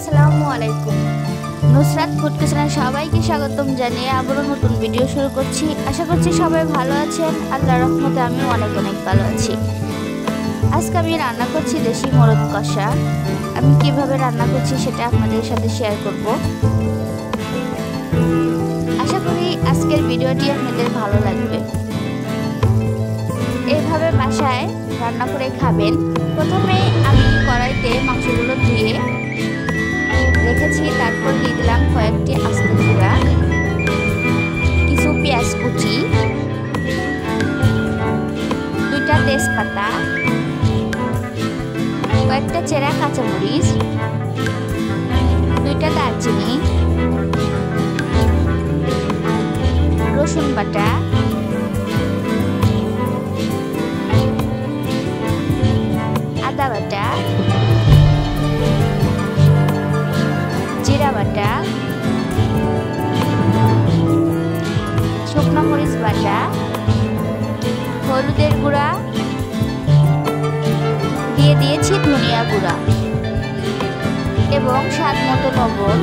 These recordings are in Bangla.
আসসালামু আলাইকুম। নুসরাত ফুড কিচেনে সবাইকে স্বাগতম জানিয়ে আবারও নতুন ভিডিও শুরু করছি। আশা করছি সবাই ভালো আছেন। আল্লাহর রহমতে আমি অনেক ভালো আছি। আজকে আমি রান্না করছি দেশি মোরগ কষা। আমি কিভাবে রান্না করছি সেটা আপনাদের সাথে শেয়ার করব। আশা করি আজকের ভিডিওটি আপনাদের ভালো লাগবে। এইভাবে বাসায় রান্না করে খাবেন। প্রথমে আমি কড়াইতে মাংসগুলো ধুয়ে রেখেছি, তারপর দিয়ে দিলাম কয়েকটি আস্ত জিরা, কিছু পেঁয়াজ কুচি, 2টা তেজপাতা, কয়েকটা চেরা কাঁচামরিচ, 2টা দারচিনি, রসুন বাটা, আদা বাটা, জিরা বাটা, শুকনো মরিচ বাটা, হলুদের গুঁড়া, দিয়ে দিয়েছি ধনিয়া গুঁড়া এবং স্বাদ মতো লবণ।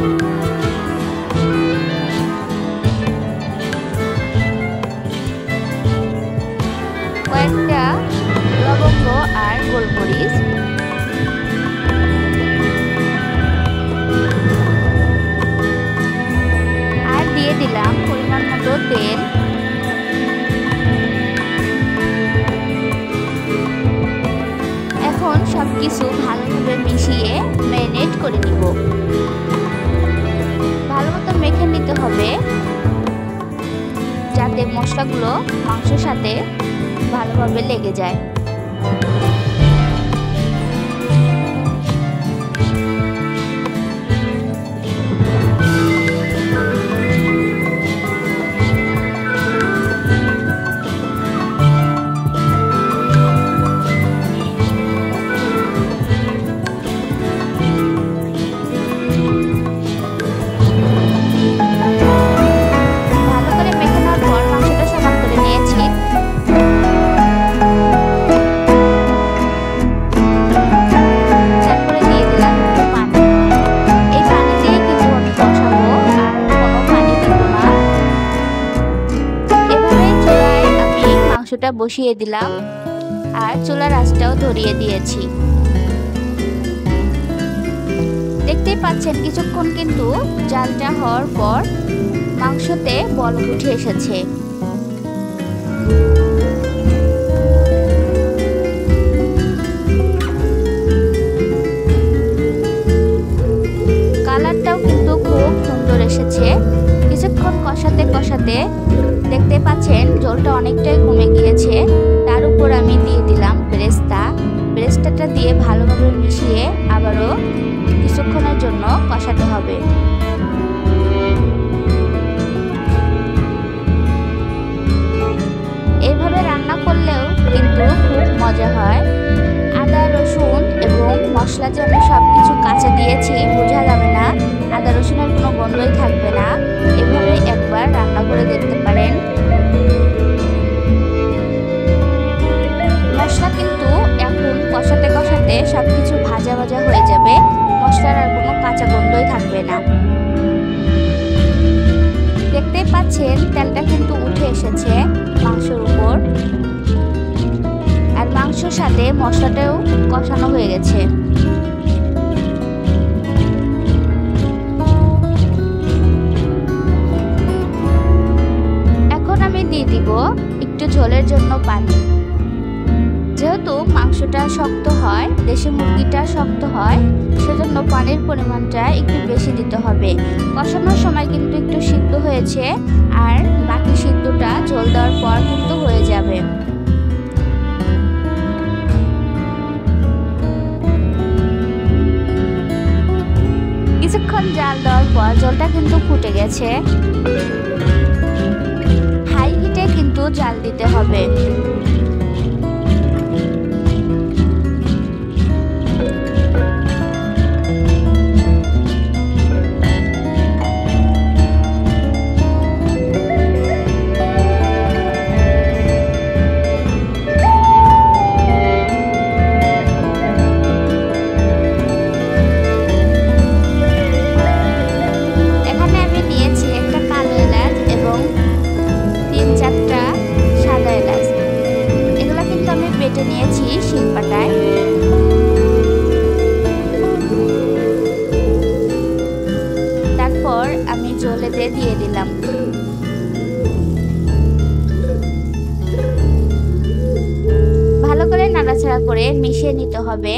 কয়েকটা লবঙ্গ আর গোলমরিচ, আর দিয়ে দিলাম পরিমাণ মতো তেল। এখন সবকিছু ভালোভাবে মিশিয়ে ম্যারিনেট করে নিব। ভালো মতো মেখে নিতে হবে যাতে মশলাগুলো মাংসের সাথে ভালোভাবে লেগে যায়। মাংসটা বসিয়ে দিলাম আর চুলার আঁচটাও ধরিয়ে দিয়েছি। দেখতেই পাচ্ছেন কিছুক্ষণ কিন্তু জালটা হওয়ার পর মাংসতে বলক উঠে এসেছে। কালারটাও কিন্তু খুব সুন্দর এসেছে। কিছুক্ষণ কষাতে কষাতে দেখতে পাচ্ছেন ঝোলটা অনেকটাই কমে গিয়েছে। তার উপর আমি দিয়ে দিলাম বেরেস্তাটা দিয়ে ভালোভাবে মিশিয়ে আবারও কিছুক্ষণের জন্য কষাতে হবে। এইভাবে রান্না করলেও কিন্তু খুব মজা হয়। আদা রসুন এবং মশলা যে আমি সবকিছু কাঁচা দিয়েছি বোঝা যাবে না, আদা রসুনের কোনো গন্ধই থাকবে না। এভাবে একবার রান্না করে দেখতে পারেন। মশলা কিন্তু এখন কষাতে কষাতে সবকিছু ভাজা ভাজা হয়ে যাবে, মশলার আর কোনো কাঁচা গন্ধই থাকবে না। দেখতেই পাচ্ছেন তেলটা কিন্তু উঠে এসেছে মাংসের উপর, আর মাংসের সাথে মশলাটাও কষানো হয়ে গেছে। এখন আমি দিয়ে দিব একটু ঝোলের জন্য পানি। যেহেতু মাংসটা শক্ত হয়, দেশি মুরগিটা শক্ত হয়, সেজন্য পানির পরিমাণটা একটু বেশি দিতে হবে। কষানোর সময় কিন্তু একটু সিদ্ধ হয়েছে, আর বাকি সিদ্ধটা ঝোল দেওয়ার পর কিন্তু হয়ে যাবে। কিছুক্ষণ জাল দেওয়ার পর ঝোলটা কিন্তু ফুটে গেছে। হাই হিটে কিন্তু জাল দিতে হবে। হবে।